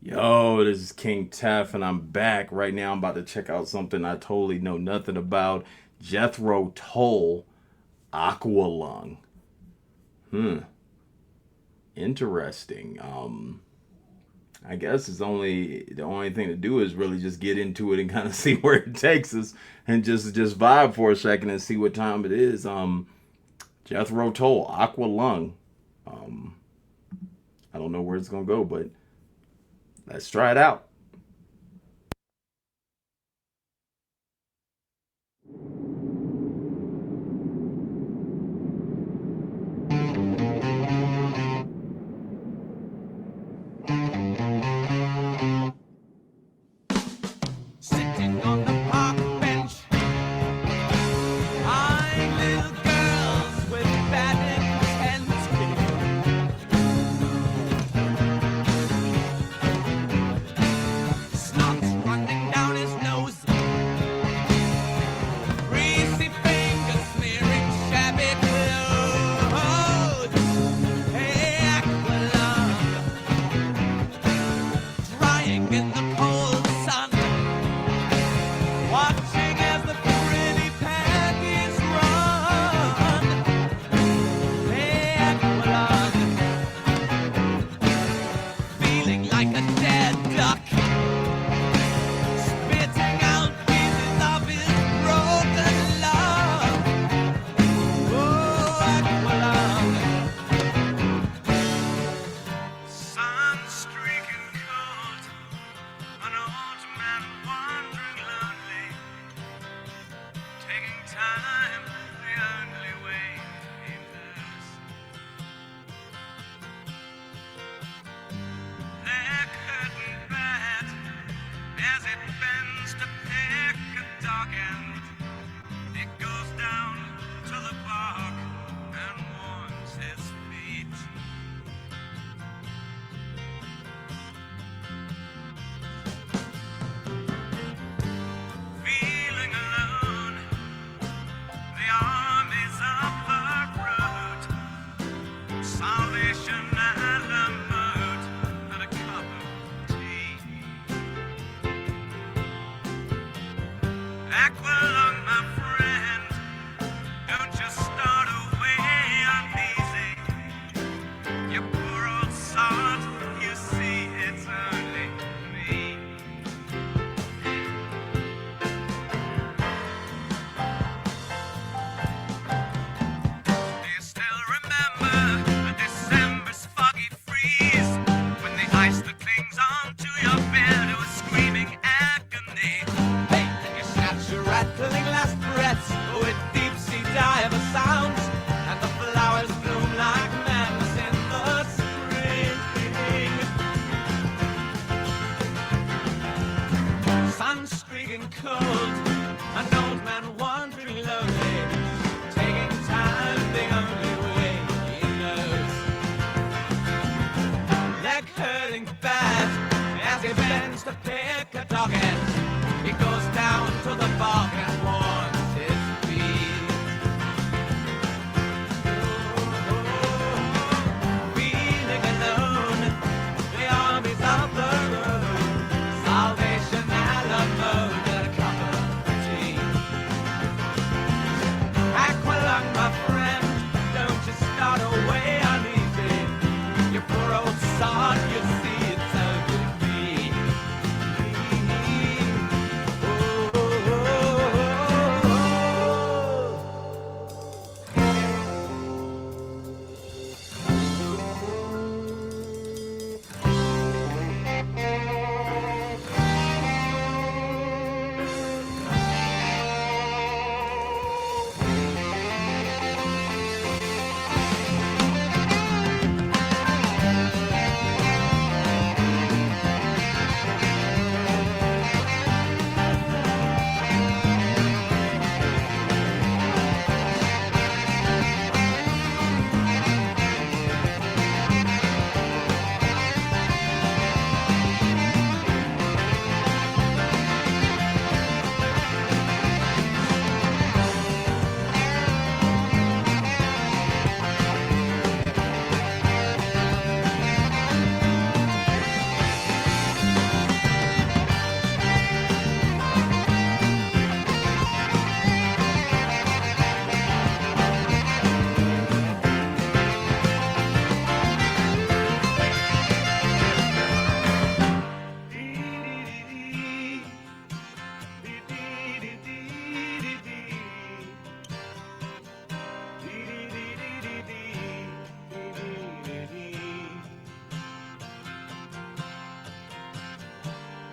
Yo, this is King Tef, and I'm back. Right now, I'm about to check out something I totally know nothing about. Jethro Tull, Aqualung. Hmm, interesting. I guess it's only the only thing to do is really just get into it and kind of see where it takes us, and just vibe for a second and see what time it is. Jethro Tull, Aqualung. Um, I don't know where it's gonna go, but let's try it out. Sitting on the park bench, eyeing little girls with bad intent.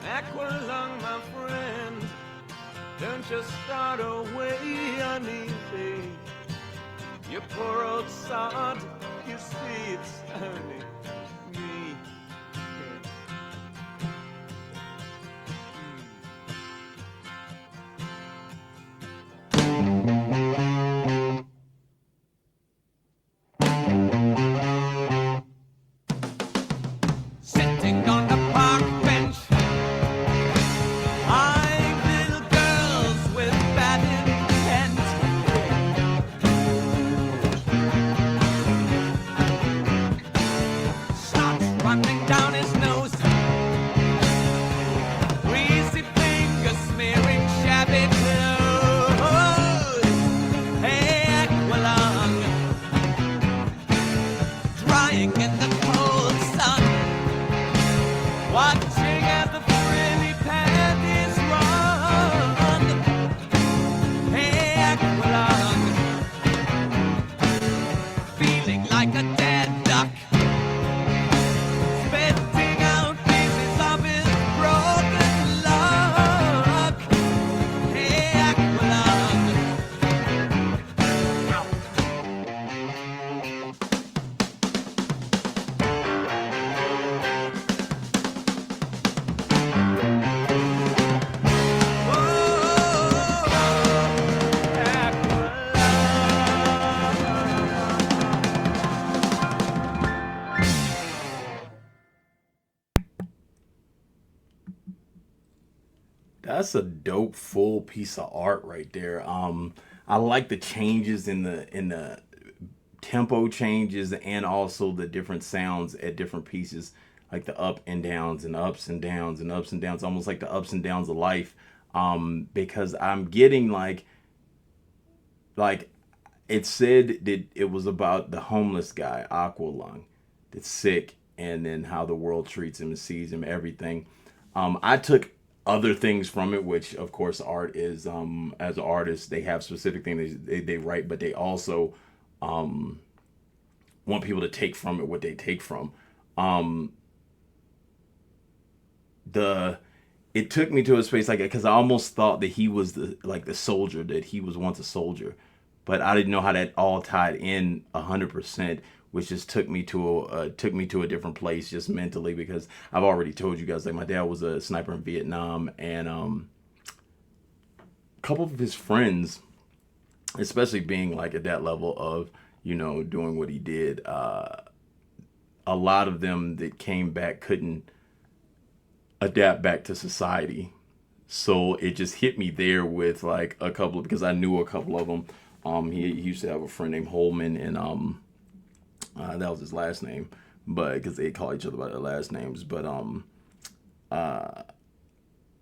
Aqualung, my friend, don't just start away uneasy. You poor old sod, you see it's only me. Sitting on the park bench, eyeing little girls with bad intent. Starts running down his nose, greasy fingers smearing shabby clothes. Hey, Aqualung, drying in the cold sun, watching as the frilly panties run. Hey, Aqualung, feeling like a dead duck, spitting out pieces of his broken luck. Hey, Aqualung. That's a dope full piece of art right there. I like the changes in the tempo changes and also the different sounds at different pieces, like the up and downs and ups and downs and ups and downs, almost like the ups and downs of life. Because I'm getting like it said that it was about the homeless guy, Aqualung, that's sick, and then how the world treats him and sees him, everything. I took other things from it, which of course art is. As artists, they have specific things they write, but they also want people to take from it what they take from. Um, the it took me to a space like because I almost thought that he was the soldier, that he was once a soldier, but I didn't know how that all tied in 100%, which just took me to a different place just mentally, because I've already told you guys, like, my dad was a sniper in Vietnam, and a couple of his friends, especially being like at that level of doing what he did, a lot of them that came back couldn't adapt back to society. So it just hit me there with like a couple of, because I knew a couple of them. He used to have a friend named Holman, and that was his last name, but because they call each other by their last names. But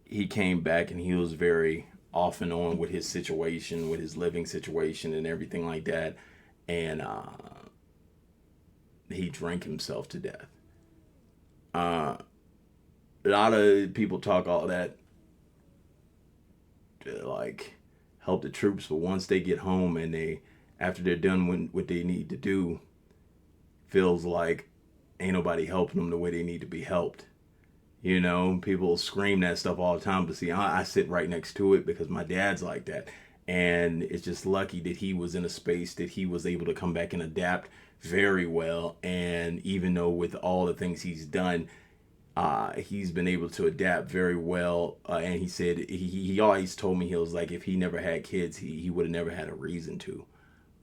he came back and he was very off and on with his situation, with his living situation and everything like that, and he drank himself to death. A lot of people talk all that to like help the troops, but once they get home and after they're done what they need to do, feels like ain't nobody helping them the way they need to be helped. People scream that stuff all the time, but see, I sit right next to it because my dad's like that. And it's just lucky that he was in a space that he was able to come back and adapt very well. And even though with all the things he's done, he's been able to adapt very well. And he said he always told me, he was like, if he never had kids, he would have never had a reason to,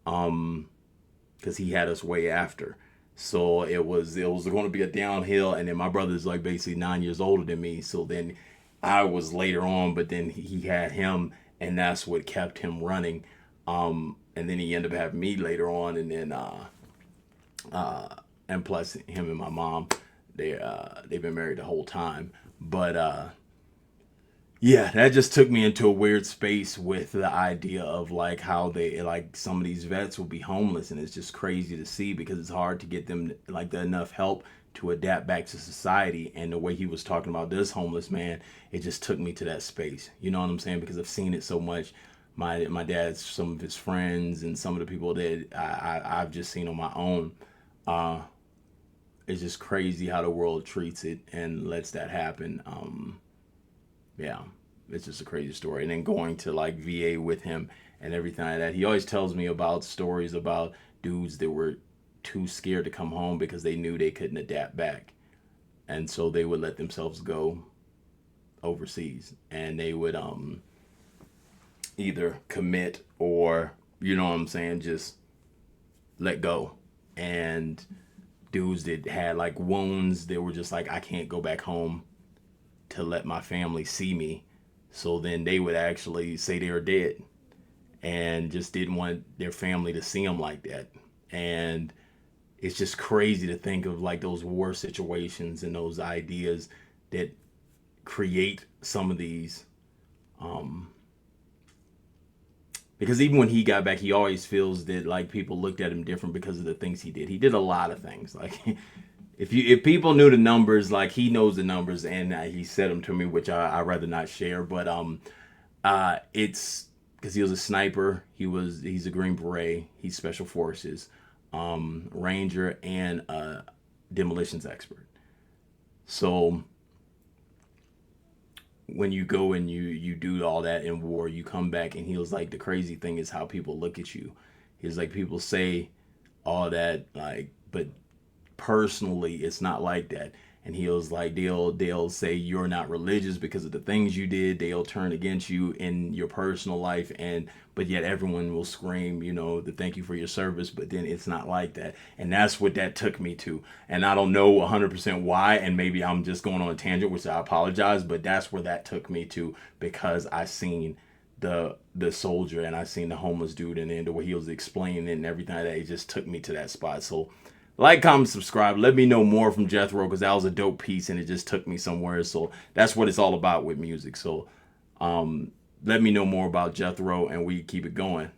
because he had us way after. So it was going to be a downhill, and then my brother's like basically 9 years older than me. So then I was later on, but then he had him, and that's what kept him running. And then he ended up having me later on, and then and plus him and my mom, they've been married the whole time. But yeah, that just took me into a weird space with the idea of like how they, like, some of these vets will be homeless, and it's just crazy to see because it's hard to get them like enough help to adapt back to society. And the way he was talking about this homeless man, it just took me to that space. You know what I'm saying? Because I've seen it so much. My dad's, some of his friends, and some of the people that I've just seen on my own. It's just crazy how the world treats it and lets that happen. Yeah, it's just a crazy story. And then going to like VA with him and everything like that. He always tells me about stories about dudes that were too scared to come home because they knew they couldn't adapt back. And so they would let themselves go overseas, and they would either commit or, you know what I'm saying, just let go. And dudes that had like wounds, they were just like, I can't go back home to let my family see me. So then they would actually say they were dead and just didn't want their family to see them like that. And it's just crazy to think of like those war situations and those ideas that create some of these. Because even when he got back, he always feels that like people looked at him different because of the things he did. He did a lot of things. Like if people knew the numbers, like he knows the numbers, and he said them to me, which I rather not share. But it's because he was a sniper. He's a Green Beret. He's Special Forces, Ranger, and demolitions expert. So when you go and you do all that in war, you come back, and he was like, the crazy thing is how people look at you. He's like, people say all that, like, but personally it's not like that. And he was like, they'll say you're not religious because of the things you did. They'll turn against you in your personal life, and but yet everyone will scream, you know, the thank you for your service. But then it's not like that, and that's what that took me to. And I don't know 100% why, and maybe I'm just going on a tangent, which I apologize. But that's where that took me to, because I seen the soldier, and I seen the homeless dude, and then the way he was explaining it and everything like that. It just took me to that spot. So like, comment, subscribe. Let me know more from Jethro, because that was a dope piece and it just took me somewhere. So that's what it's all about with music. So let me know more about Jethro, and we keep it going.